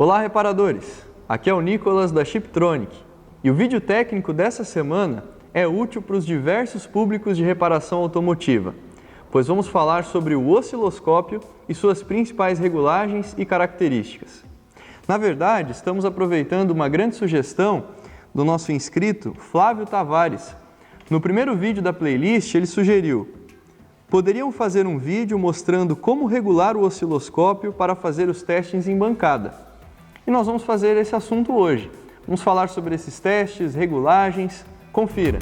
Olá, reparadores! Aqui é o Nicolas da Chiptronic e o vídeo técnico dessa semana é útil para os diversos públicos de reparação automotiva, pois vamos falar sobre o osciloscópio e suas principais regulagens e características. Na verdade, estamos aproveitando uma grande sugestão do nosso inscrito Flávio Tavares. No primeiro vídeo da playlist, ele sugeriu: poderiam fazer um vídeo mostrando como regular o osciloscópio para fazer os testes em bancada. E nós vamos fazer esse assunto hoje. Vamos falar sobre esses testes, regulagens. Confira!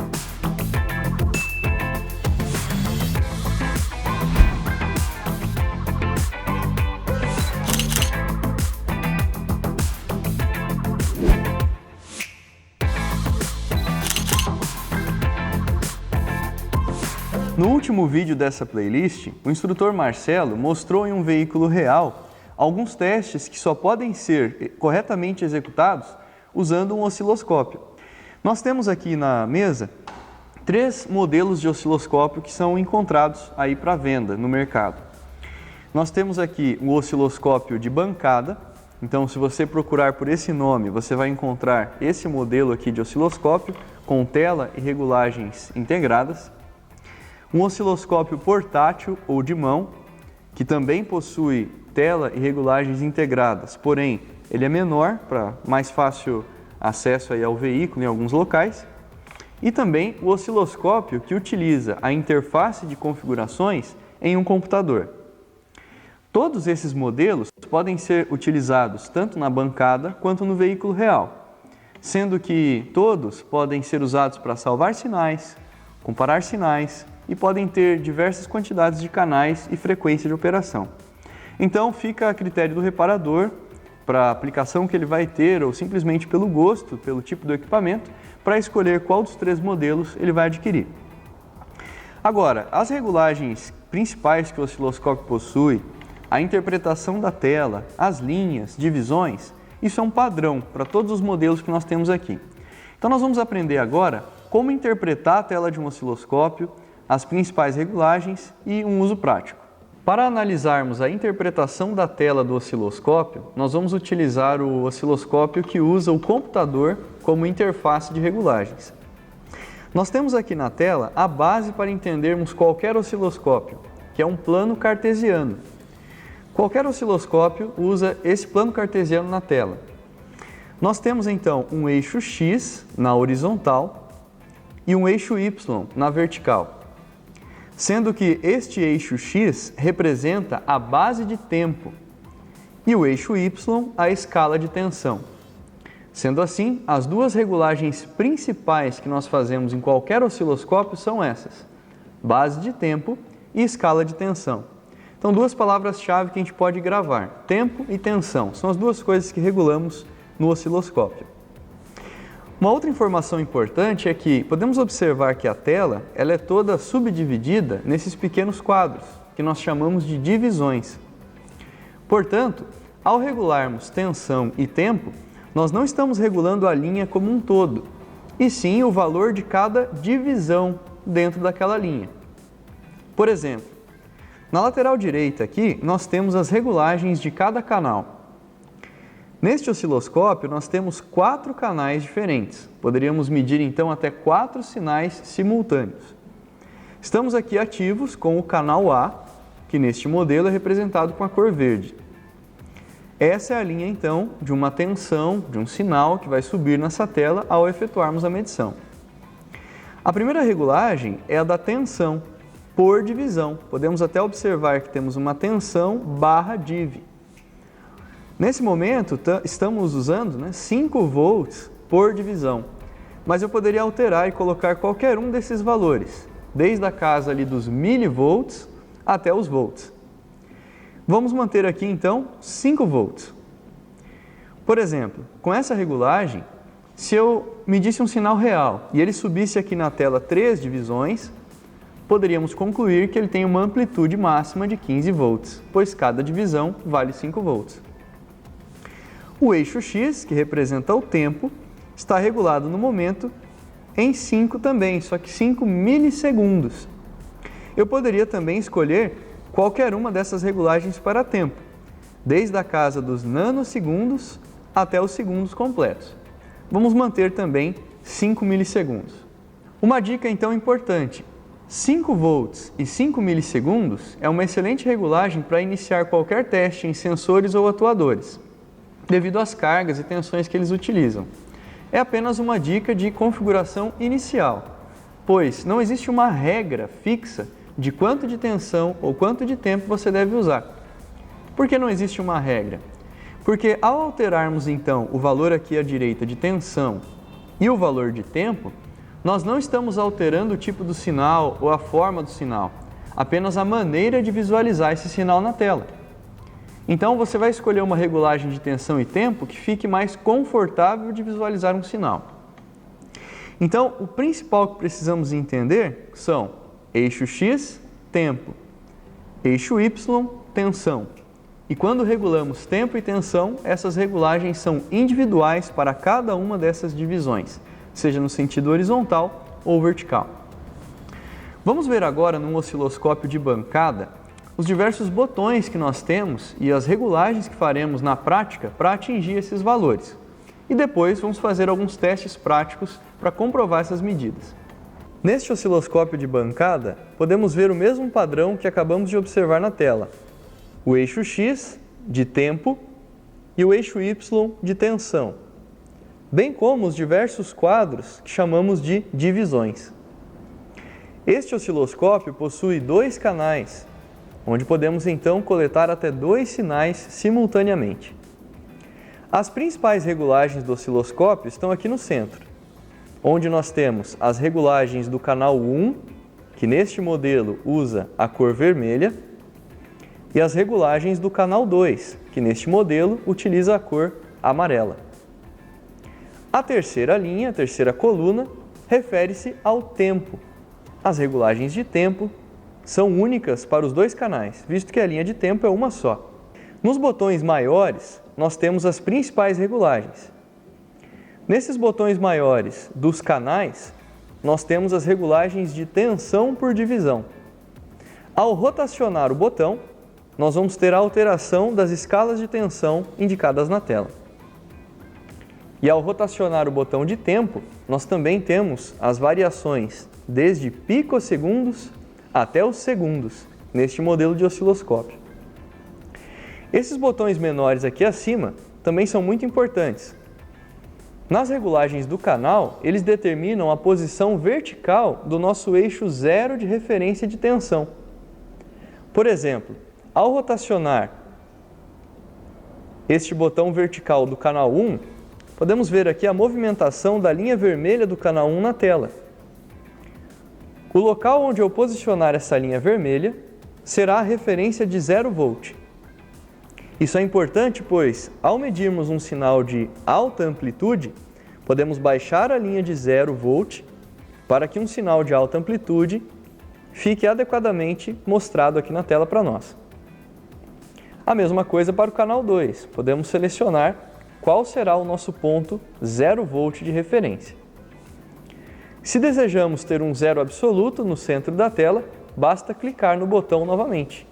No último vídeo dessa playlist, o instrutor Marcelo mostrou em um veículo real alguns testes que só podem ser corretamente executados usando um osciloscópio. Nós temos aqui na mesa 3 modelos de osciloscópio que são encontrados aí para venda no mercado. Nós temos aqui o osciloscópio de bancada. Então, se você procurar por esse nome, você vai encontrar esse modelo aqui de osciloscópio com tela e regulagens integradas. Um osciloscópio portátil ou de mão, que também possui tela e regulagens integradas, porém ele é menor para mais fácil acesso aí ao veículo em alguns locais. E também o osciloscópio que utiliza a interface de configurações em um computador. Todos esses modelos podem ser utilizados tanto na bancada quanto no veículo real, sendo que todos podem ser usados para salvar sinais, comparar sinais e podem ter diversas quantidades de canais e frequência de operação. Então fica a critério do reparador para a aplicação que ele vai ter ou simplesmente pelo gosto, pelo tipo do equipamento, para escolher qual dos 3 modelos ele vai adquirir. Agora, as regulagens principais que o osciloscópio possui, a interpretação da tela, as linhas, divisões, isso é um padrão para todos os modelos que nós temos aqui. Então nós vamos aprender agora como interpretar a tela de um osciloscópio, as principais regulagens e um uso prático. Para analisarmos a interpretação da tela do osciloscópio, nós vamos utilizar o osciloscópio que usa o computador como interface de regulagens. Nós temos aqui na tela a base para entendermos qualquer osciloscópio, que é um plano cartesiano. Qualquer osciloscópio usa esse plano cartesiano na tela. Nós temos então um eixo X na horizontal e um eixo Y na vertical, sendo que este eixo X representa a base de tempo e o eixo Y a escala de tensão. Sendo assim, as duas regulagens principais que nós fazemos em qualquer osciloscópio são essas: base de tempo e escala de tensão. Então, 2 palavras-chave que a gente pode gravar: tempo e tensão. São as 2 coisas que regulamos no osciloscópio. Uma outra informação importante é que podemos observar que a tela ela é toda subdividida nesses pequenos quadros, que nós chamamos de divisões. Portanto, ao regularmos tensão e tempo, nós não estamos regulando a linha como um todo, e sim o valor de cada divisão dentro daquela linha. Por exemplo, na lateral direita aqui, nós temos as regulagens de cada canal. Neste osciloscópio, nós temos 4 canais diferentes. Poderíamos medir então até 4 sinais simultâneos. Estamos aqui ativos com o canal A, que neste modelo é representado com a cor verde. Essa é a linha então de uma tensão, de um sinal que vai subir nessa tela ao efetuarmos a medição. A primeira regulagem é a da tensão por divisão. Podemos até observar que temos uma tensão barra div. Nesse momento, estamos usando 5 volts por divisão, mas eu poderia alterar e colocar qualquer um desses valores, desde a casa ali dos milivolts até os volts. Vamos manter aqui então 5 volts. Por exemplo, com essa regulagem, se eu medisse um sinal real e ele subisse aqui na tela 3 divisões, poderíamos concluir que ele tem uma amplitude máxima de 15 volts, pois cada divisão vale 5 volts. O eixo X, que representa o tempo, está regulado no momento em 5 também, só que 5 milissegundos. Eu poderia também escolher qualquer uma dessas regulagens para tempo, desde a casa dos nanosegundos até os segundos completos. Vamos manter também 5 milissegundos. Uma dica então importante: 5 volts e 5 milissegundos é uma excelente regulagem para iniciar qualquer teste em sensores ou atuadores, devido às cargas e tensões que eles utilizam. É apenas uma dica de configuração inicial, pois não existe uma regra fixa de quanto de tensão ou quanto de tempo você deve usar. Por que não existe uma regra? Porque ao alterarmos então o valor aqui à direita de tensão e o valor de tempo, nós não estamos alterando o tipo do sinal ou a forma do sinal, apenas a maneira de visualizar esse sinal na tela. Então você vai escolher uma regulagem de tensão e tempo que fique mais confortável de visualizar um sinal. Então, o principal que precisamos entender são eixo X, tempo, eixo Y, tensão. E quando regulamos tempo e tensão, essas regulagens são individuais para cada uma dessas divisões, seja no sentido horizontal ou vertical. Vamos ver agora num osciloscópio de bancada os diversos botões que nós temos e as regulagens que faremos na prática para atingir esses valores. E depois vamos fazer alguns testes práticos para comprovar essas medidas. Neste osciloscópio de bancada, podemos ver o mesmo padrão que acabamos de observar na tela: o eixo X de tempo e o eixo Y de tensão, bem como os diversos quadros que chamamos de divisões. Este osciloscópio possui 2 canais, onde podemos então coletar até 2 sinais simultaneamente. As principais regulagens do osciloscópio estão aqui no centro, onde nós temos as regulagens do canal 1, que neste modelo usa a cor vermelha, e as regulagens do canal 2, que neste modelo utiliza a cor amarela. A terceira linha, a terceira coluna, refere-se ao tempo. As regulagens de tempo são únicas para os 2 canais, visto que a linha de tempo é uma só. Nos botões maiores, nós temos as principais regulagens. Nesses botões maiores dos canais, nós temos as regulagens de tensão por divisão. Ao rotacionar o botão, nós vamos ter a alteração das escalas de tensão indicadas na tela. E ao rotacionar o botão de tempo, nós também temos as variações desde picosegundos até os segundos, neste modelo de osciloscópio. Esses botões menores aqui acima também são muito importantes. Nas regulagens do canal, eles determinam a posição vertical do nosso eixo zero de referência de tensão. Por exemplo, ao rotacionar este botão vertical do canal 1, podemos ver aqui a movimentação da linha vermelha do canal 1 na tela. O local onde eu posicionar essa linha vermelha será a referência de 0 volt. Isso é importante, pois, ao medirmos um sinal de alta amplitude, podemos baixar a linha de 0 volt para que um sinal de alta amplitude fique adequadamente mostrado aqui na tela para nós. A mesma coisa para o canal 2, podemos selecionar qual será o nosso ponto 0 volt de referência. Se desejamos ter um zero absoluto no centro da tela, basta clicar no botão novamente.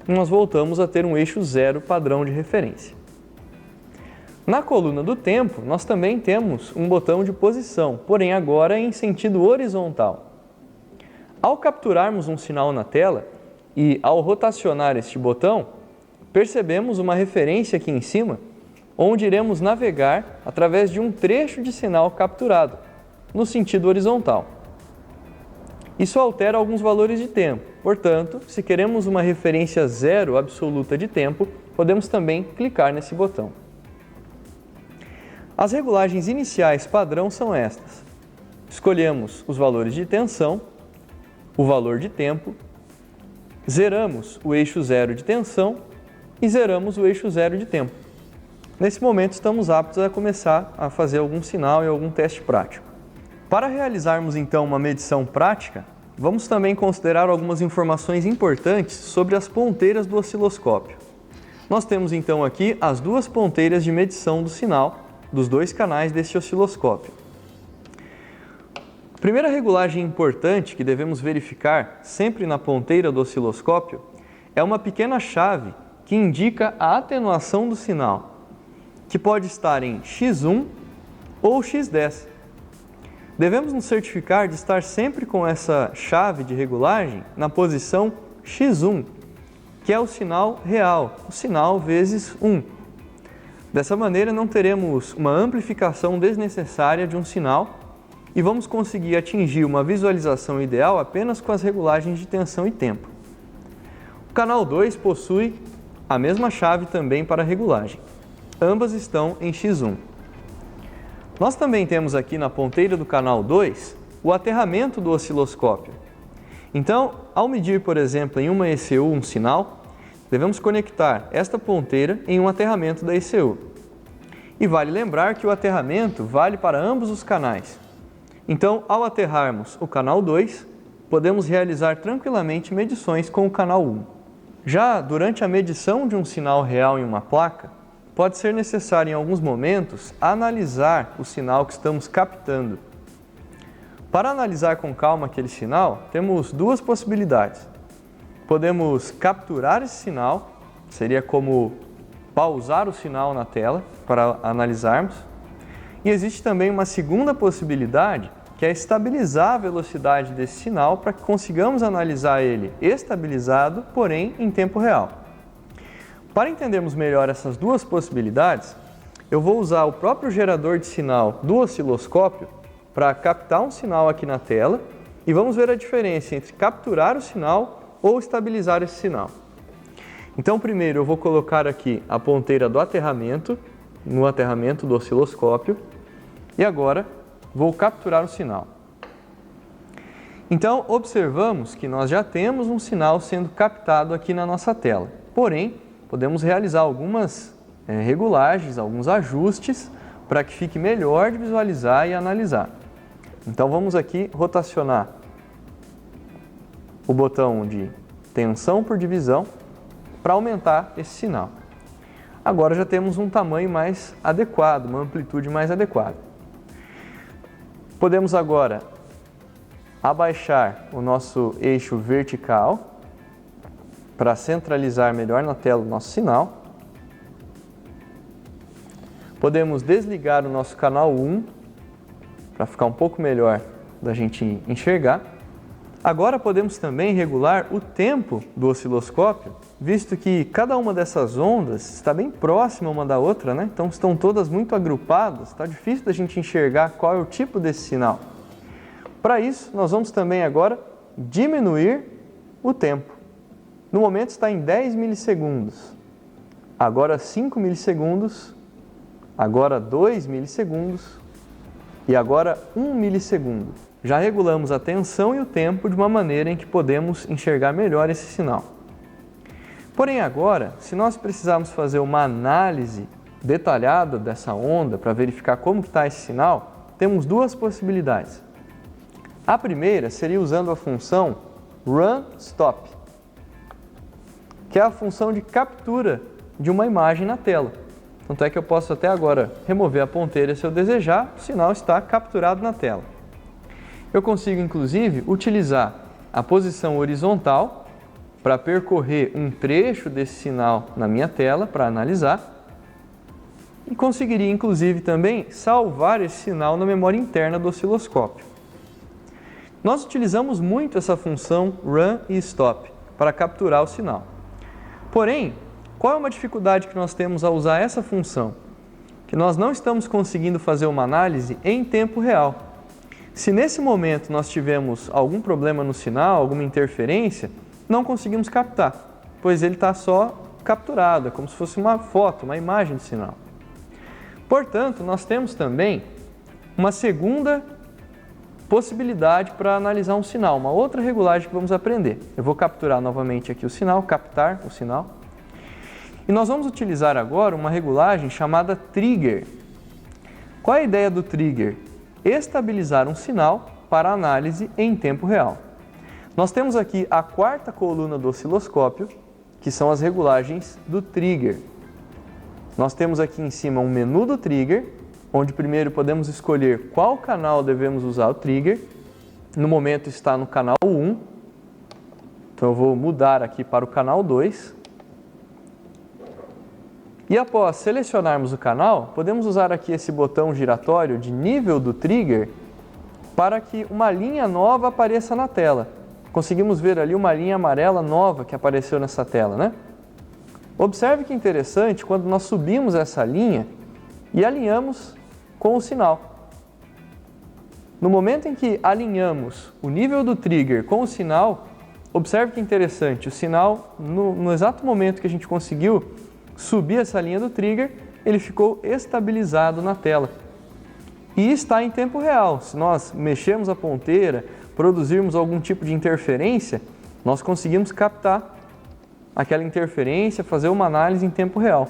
Nós voltamos a ter um eixo zero padrão de referência. Na coluna do tempo, nós também temos um botão de posição, porém agora em sentido horizontal. Ao capturarmos um sinal na tela e ao rotacionar este botão, percebemos uma referência aqui em cima, onde iremos navegar através de um trecho de sinal capturado, no sentido horizontal. Isso altera alguns valores de tempo, portanto, se queremos uma referência zero absoluta de tempo, podemos também clicar nesse botão. As regulagens iniciais padrão são estas. Escolhemos os valores de tensão, o valor de tempo, zeramos o eixo zero de tensão e zeramos o eixo zero de tempo. Nesse momento estamos aptos a começar a fazer algum sinal e algum teste prático. Para realizarmos então uma medição prática, vamos também considerar algumas informações importantes sobre as ponteiras do osciloscópio. Nós temos então aqui as 2 ponteiras de medição do sinal dos 2 canais deste osciloscópio. A primeira regulagem importante que devemos verificar sempre na ponteira do osciloscópio é uma pequena chave que indica a atenuação do sinal, que pode estar em x1 ou x10. Devemos nos certificar de estar sempre com essa chave de regulagem na posição x1, que é o sinal real, o sinal vezes 1. Dessa maneira, não teremos uma amplificação desnecessária de um sinal e vamos conseguir atingir uma visualização ideal apenas com as regulagens de tensão e tempo. O canal 2 possui a mesma chave também para regulagem. Ambas estão em x1. Nós também temos aqui na ponteira do canal 2 o aterramento do osciloscópio. Então, ao medir, por exemplo, em uma ECU um sinal, devemos conectar esta ponteira em um aterramento da ECU. E vale lembrar que o aterramento vale para ambos os canais. Então, ao aterrarmos o canal 2, podemos realizar tranquilamente medições com o canal 1. Já durante a medição de um sinal real em uma placa, pode ser necessário em alguns momentos analisar o sinal que estamos captando. Para analisar com calma aquele sinal, temos duas possibilidades. Podemos capturar esse sinal, seria como pausar o sinal na tela para analisarmos. E existe também uma segunda possibilidade, que é estabilizar a velocidade desse sinal para que consigamos analisar ele estabilizado, porém em tempo real. Para entendermos melhor essas duas possibilidades, eu vou usar o próprio gerador de sinal do osciloscópio para captar um sinal aqui na tela e vamos ver a diferença entre capturar o sinal ou estabilizar esse sinal. Então, primeiro eu vou colocar aqui a ponteira do aterramento, no aterramento do osciloscópio, e agora vou capturar o sinal. Então, observamos que nós já temos um sinal sendo captado aqui na nossa tela. Porém, podemos realizar algumas regulagens, alguns ajustes para que fique melhor de visualizar e analisar. Então, vamos aqui rotacionar o botão de tensão por divisão para aumentar esse sinal. Agora já temos um tamanho mais adequado, uma amplitude mais adequada. Podemos agora abaixar o nosso eixo vertical para centralizar melhor na tela o nosso sinal. Podemos desligar o nosso canal 1 para ficar um pouco melhor da gente enxergar. Agora podemos também regular o tempo do osciloscópio, visto que cada uma dessas ondas está bem próxima uma da outra, né? Então estão todas muito agrupadas, está difícil da gente enxergar qual é o tipo desse sinal. Para isso, nós vamos também agora diminuir o tempo. No momento está em 10 milissegundos, agora 5 milissegundos, agora 2 milissegundos e agora 1 milissegundo. Já regulamos a tensão e o tempo de uma maneira em que podemos enxergar melhor esse sinal. Porém agora, se nós precisarmos fazer uma análise detalhada dessa onda para verificar como está esse sinal, temos duas possibilidades. A primeira seria usando a função run_stop, que é a função de captura de uma imagem na tela. Tanto é que eu posso até agora remover a ponteira se eu desejar, o sinal está capturado na tela. Eu consigo, inclusive, utilizar a posição horizontal para percorrer um trecho desse sinal na minha tela para analisar e conseguiria, inclusive, também salvar esse sinal na memória interna do osciloscópio. Nós utilizamos muito essa função run e stop para capturar o sinal. Porém, qual é uma dificuldade que nós temos ao usar essa função? Que nós não estamos conseguindo fazer uma análise em tempo real. Se nesse momento nós tivemos algum problema no sinal, alguma interferência, não conseguimos captar, pois ele está só capturado, é como se fosse uma foto, uma imagem de sinal. Portanto, nós temos também uma segunda possibilidade para analisar um sinal, uma outra regulagem que vamos aprender. Eu vou capturar novamente aqui o sinal, captar o sinal. E nós vamos utilizar agora uma regulagem chamada trigger. Qual é a ideia do trigger? Estabilizar um sinal para análise em tempo real. Nós temos aqui a quarta coluna do osciloscópio, que são as regulagens do trigger. Nós temos aqui em cima um menu do trigger, onde primeiro podemos escolher qual canal devemos usar o trigger. No momento está no canal 1, então eu vou mudar aqui para o canal 2. E após selecionarmos o canal, podemos usar aqui esse botão giratório de nível do trigger para que uma linha nova apareça na tela. Conseguimos ver ali uma linha amarela nova que apareceu nessa tela, né? Observe que interessante quando nós subimos essa linha e alinhamos com o sinal. No momento em que alinhamos o nível do trigger com o sinal, observe que interessante, o sinal, no exato momento que a gente conseguiu subir essa linha do trigger, ele ficou estabilizado na tela. E está em tempo real. Se nós mexermos a ponteira, produzirmos algum tipo de interferência, nós conseguimos captar aquela interferência, fazer uma análise em tempo real.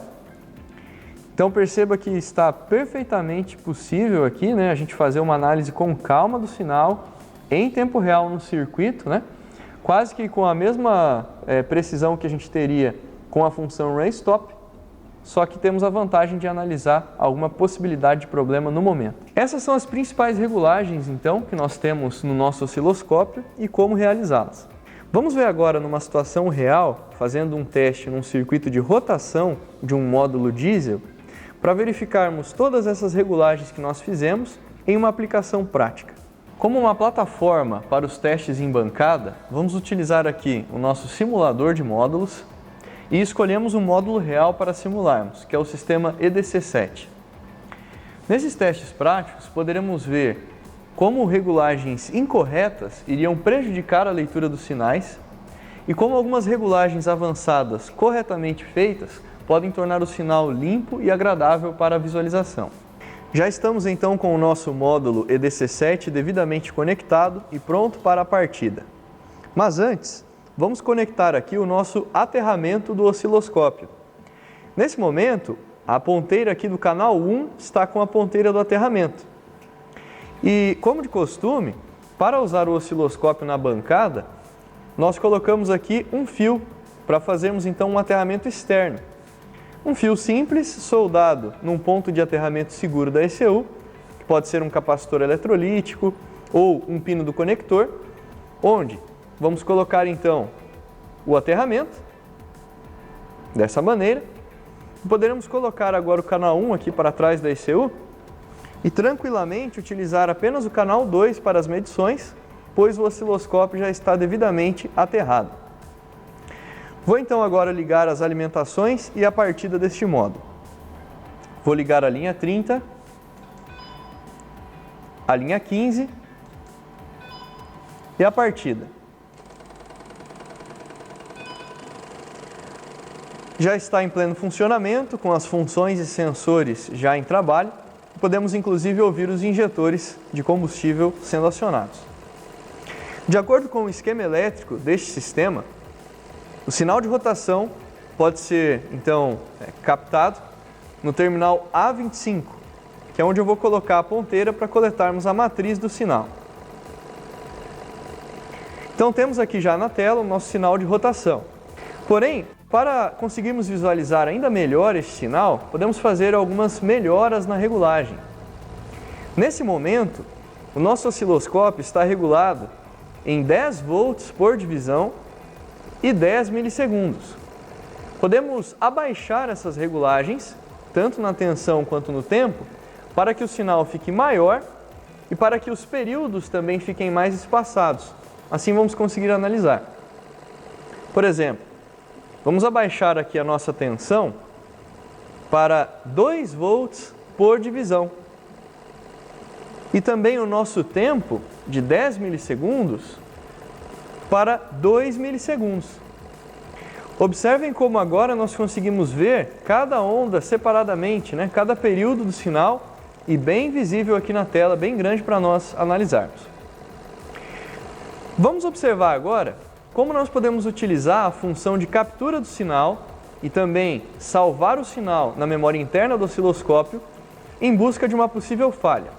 Então perceba que está perfeitamente possível aqui, né, a gente fazer uma análise com calma do sinal em tempo real no circuito, né, quase que com a mesma precisão que a gente teria com a função RunStop, só que temos a vantagem de analisar alguma possibilidade de problema no momento. Essas são as principais regulagens, então, que nós temos no nosso osciloscópio e como realizá-las. Vamos ver agora numa situação real, fazendo um teste num circuito de rotação de um módulo diesel, para verificarmos todas essas regulagens que nós fizemos em uma aplicação prática. Como uma plataforma para os testes em bancada, vamos utilizar aqui o nosso simulador de módulos e escolhemos um módulo real para simularmos, que é o sistema EDC7. Nesses testes práticos, poderemos ver como regulagens incorretas iriam prejudicar a leitura dos sinais e como algumas regulagens avançadas corretamente feitas podem tornar o sinal limpo e agradável para a visualização. Já estamos então com o nosso módulo EDC7 devidamente conectado e pronto para a partida. Mas antes, vamos conectar aqui o nosso aterramento do osciloscópio. Nesse momento, a ponteira aqui do canal 1 está com a ponteira do aterramento. E, como de costume, para usar o osciloscópio na bancada, nós colocamos aqui um fio para fazermos então um aterramento externo. Um fio simples, soldado num ponto de aterramento seguro da ECU, que pode ser um capacitor eletrolítico ou um pino do conector, onde vamos colocar então o aterramento, dessa maneira. Poderemos colocar agora o canal 1 aqui para trás da ECU e tranquilamente utilizar apenas o canal 2 para as medições, pois o osciloscópio já está devidamente aterrado. Vou então agora ligar as alimentações e a partida deste módulo. Vou ligar a linha 30, a linha 15 e a partida. Já está em pleno funcionamento, com as funções e sensores já em trabalho. Podemos inclusive ouvir os injetores de combustível sendo acionados. De acordo com o esquema elétrico deste sistema, o sinal de rotação pode ser, então, captado no terminal A25, que é onde eu vou colocar a ponteira para coletarmos a matriz do sinal. Então, temos aqui já na tela o nosso sinal de rotação. Porém, para conseguirmos visualizar ainda melhor este sinal, podemos fazer algumas melhoras na regulagem. Nesse momento, o nosso osciloscópio está regulado em 10 volts por divisão e 10 milissegundos. Podemos abaixar essas regulagens, tanto na tensão quanto no tempo, para que o sinal fique maior e para que os períodos também fiquem mais espaçados. Assim vamos conseguir analisar. Por exemplo, vamos abaixar aqui a nossa tensão para 2 volts por divisão. E também o nosso tempo de 10 milissegundos para 2 milissegundos. Observem como agora nós conseguimos ver cada onda separadamente, né? Cada período do sinal e bem visível aqui na tela, bem grande para nós analisarmos. Vamos observar agora como nós podemos utilizar a função de captura do sinal e também salvar o sinal na memória interna do osciloscópio em busca de uma possível falha.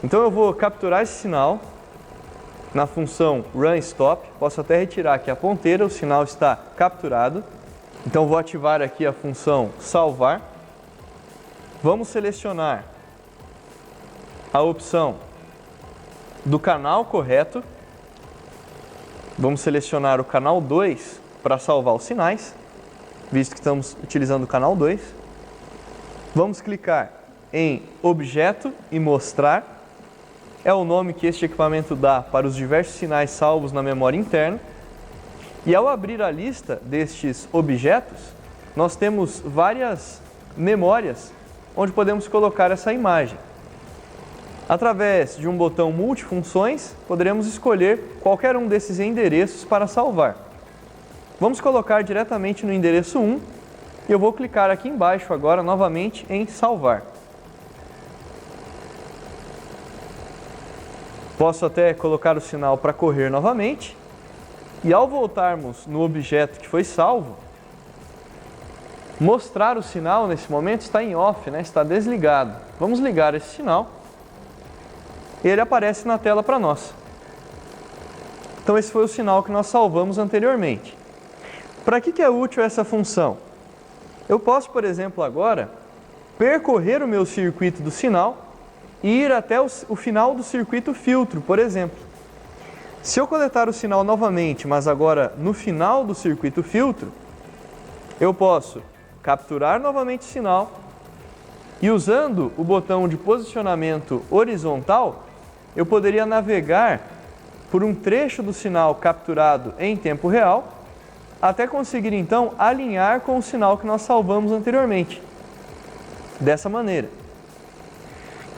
Então eu vou capturar esse sinal na função RunStop, posso até retirar aqui a ponteira, o sinal está capturado. Então vou ativar aqui a função salvar. Vamos selecionar a opção do canal correto. Vamos selecionar o canal 2 para salvar os sinais, visto que estamos utilizando o canal 2. Vamos clicar em Objeto e Mostrar. É o nome que este equipamento dá para os diversos sinais salvos na memória interna. E ao abrir a lista destes objetos, nós temos várias memórias onde podemos colocar essa imagem. Através de um botão multifunções, poderemos escolher qualquer um desses endereços para salvar. Vamos colocar diretamente no endereço 1 e eu vou clicar aqui embaixo agora novamente em salvar. Posso até colocar o sinal para correr novamente e ao voltarmos no objeto que foi salvo, mostrar o sinal nesse momento está em off, está desligado. Vamos ligar esse sinal e ele aparece na tela para nós. Então esse foi o sinal que nós salvamos anteriormente. Para que é útil essa função? Eu posso, por exemplo, agora percorrer o meu circuito do sinal e ir até o final do circuito filtro, por exemplo. Se eu coletar o sinal novamente, mas agora no final do circuito filtro, eu posso capturar novamente o sinal e usando o botão de posicionamento horizontal, eu poderia navegar por um trecho do sinal capturado em tempo real até conseguir então alinhar com o sinal que nós salvamos anteriormente. Dessa maneira.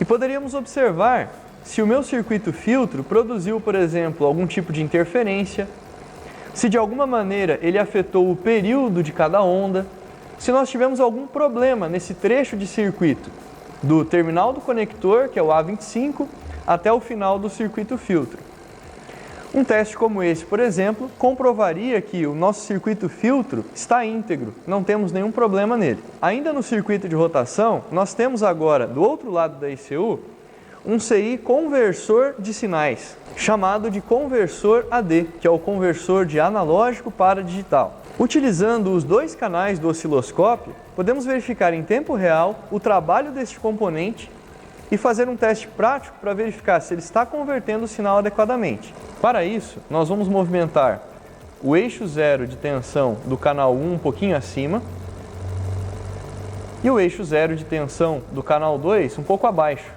E poderíamos observar se o meu circuito filtro produziu, por exemplo, algum tipo de interferência, se de alguma maneira ele afetou o período de cada onda, se nós tivemos algum problema nesse trecho de circuito, do terminal do conector, que é o A25, até o final do circuito filtro. Um teste como esse, por exemplo, comprovaria que o nosso circuito filtro está íntegro, não temos nenhum problema nele. Ainda no circuito de rotação, nós temos agora, do outro lado da ECU, um CI conversor de sinais, chamado de conversor AD, que é o conversor de analógico para digital. Utilizando os dois canais do osciloscópio, podemos verificar em tempo real o trabalho deste componente e fazer um teste prático para verificar se ele está convertendo o sinal adequadamente. Para isso, nós vamos movimentar o eixo 0 de tensão do canal 1 um pouquinho acima e o eixo 0 de tensão do canal 2 um pouco abaixo,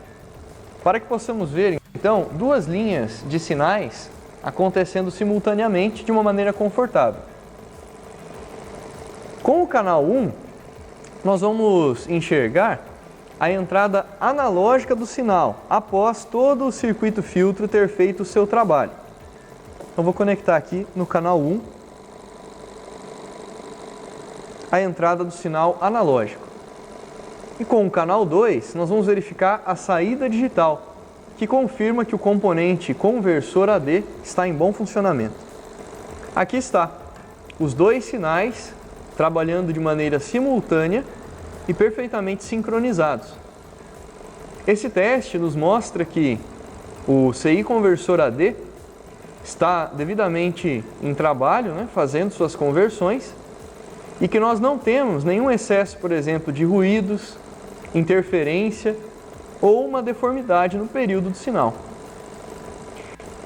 para que possamos ver, então, duas linhas de sinais acontecendo simultaneamente de uma maneira confortável. Com o canal 1, nós vamos enxergar a entrada analógica do sinal, após todo o circuito filtro ter feito o seu trabalho. Eu vou conectar aqui no canal 1 a entrada do sinal analógico. E com o canal 2, nós vamos verificar a saída digital, que confirma que o componente conversor AD está em bom funcionamento. Aqui está, os dois sinais trabalhando de maneira simultânea e perfeitamente sincronizados. Esse teste nos mostra que o CI conversor AD está devidamente em trabalho, fazendo suas conversões, e que nós não temos nenhum excesso, por exemplo, de ruídos, interferência ou uma deformidade no período do sinal.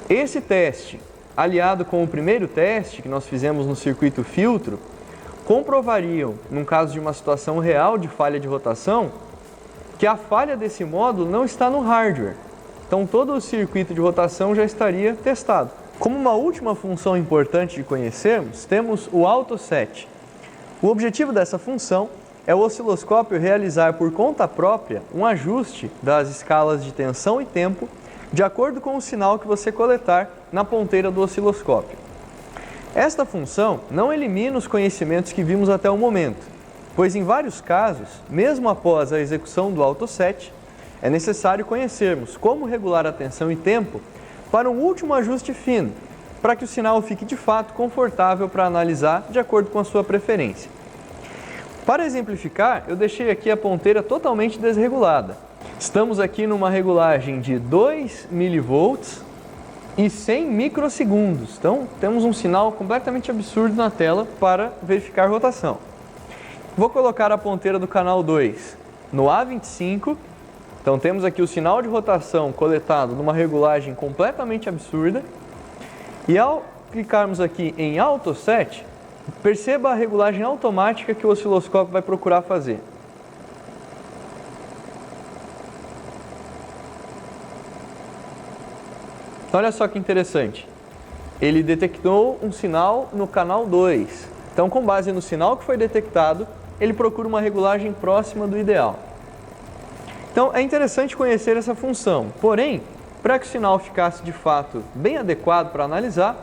Esse teste, aliado com o primeiro teste que nós fizemos no circuito filtro, comprovariam, num caso de uma situação real de falha de rotação, que a falha desse módulo não está no hardware. Então todo o circuito de rotação já estaria testado. Como uma última função importante de conhecermos, temos o AutoSet. O objetivo dessa função é o osciloscópio realizar por conta própria um ajuste das escalas de tensão e tempo de acordo com o sinal que você coletar na ponteira do osciloscópio. Esta função não elimina os conhecimentos que vimos até o momento, pois em vários casos, mesmo após a execução do AutoSet, é necessário conhecermos como regular a tensão e tempo para um último ajuste fino, para que o sinal fique de fato confortável para analisar de acordo com a sua preferência. Para exemplificar, eu deixei aqui a ponteira totalmente desregulada. Estamos aqui numa regulagem de 2 mV e 100 microsegundos. Então, temos um sinal completamente absurdo na tela para verificar rotação. Vou colocar a ponteira do canal 2 no A25. Então, temos aqui o sinal de rotação coletado numa regulagem completamente absurda. E ao clicarmos aqui em AutoSet, perceba a regulagem automática que o osciloscópio vai procurar fazer. Então olha só que interessante. Ele detectou um sinal no canal 2. Então, com base no sinal que foi detectado, ele procura uma regulagem próxima do ideal. Então, é interessante conhecer essa função. Porém, para que o sinal ficasse de fato bem adequado para analisar,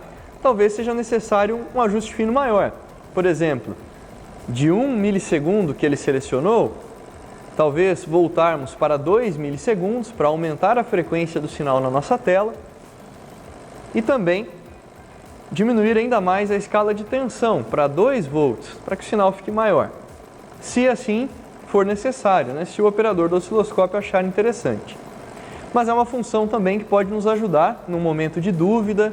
talvez seja necessário um ajuste fino maior. Por exemplo, de 1 milissegundo que ele selecionou, talvez voltarmos para 2 milissegundos para aumentar a frequência do sinal na nossa tela e também diminuir ainda mais a escala de tensão para 2 volts, para que o sinal fique maior, se assim for necessário, né? Se o operador do osciloscópio achar interessante. Mas é uma função também que pode nos ajudar num momento de dúvida,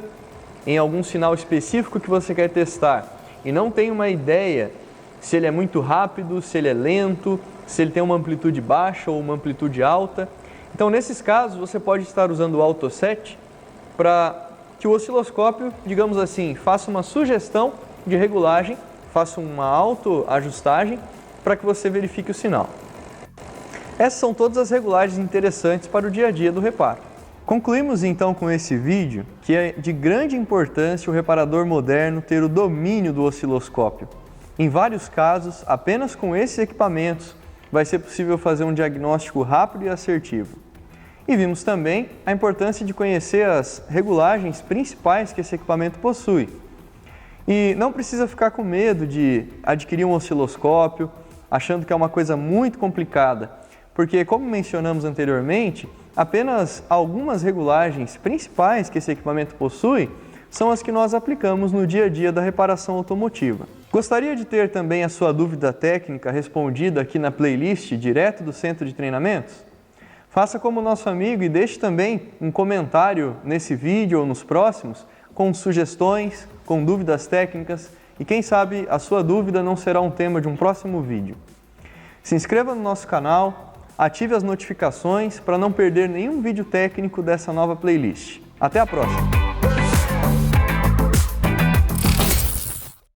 em algum sinal específico que você quer testar e não tem uma ideia se ele é muito rápido, se ele é lento, se ele tem uma amplitude baixa ou uma amplitude alta. Então, nesses casos, você pode estar usando o AutoSet para que o osciloscópio, digamos assim, faça uma sugestão de regulagem, faça uma autoajustagem para que você verifique o sinal. Essas são todas as regulagens interessantes para o dia a dia do reparo. Concluímos então com esse vídeo que é de grande importância o reparador moderno ter o domínio do osciloscópio. Em vários casos, apenas com esses equipamentos vai ser possível fazer um diagnóstico rápido e assertivo. E vimos também a importância de conhecer as regulagens principais que esse equipamento possui. E não precisa ficar com medo de adquirir um osciloscópio, achando que é uma coisa muito complicada, porque, como mencionamos anteriormente, apenas algumas regulagens principais que esse equipamento possui são as que nós aplicamos no dia a dia da reparação automotiva. Gostaria de ter também a sua dúvida técnica respondida aqui na playlist direto do Centro de Treinamentos? Faça como nosso amigo e deixe também um comentário nesse vídeo ou nos próximos com sugestões, com dúvidas técnicas e quem sabe a sua dúvida não será um tema de um próximo vídeo. Se inscreva no nosso canal, ative as notificações para não perder nenhum vídeo técnico dessa nova playlist. Até a próxima!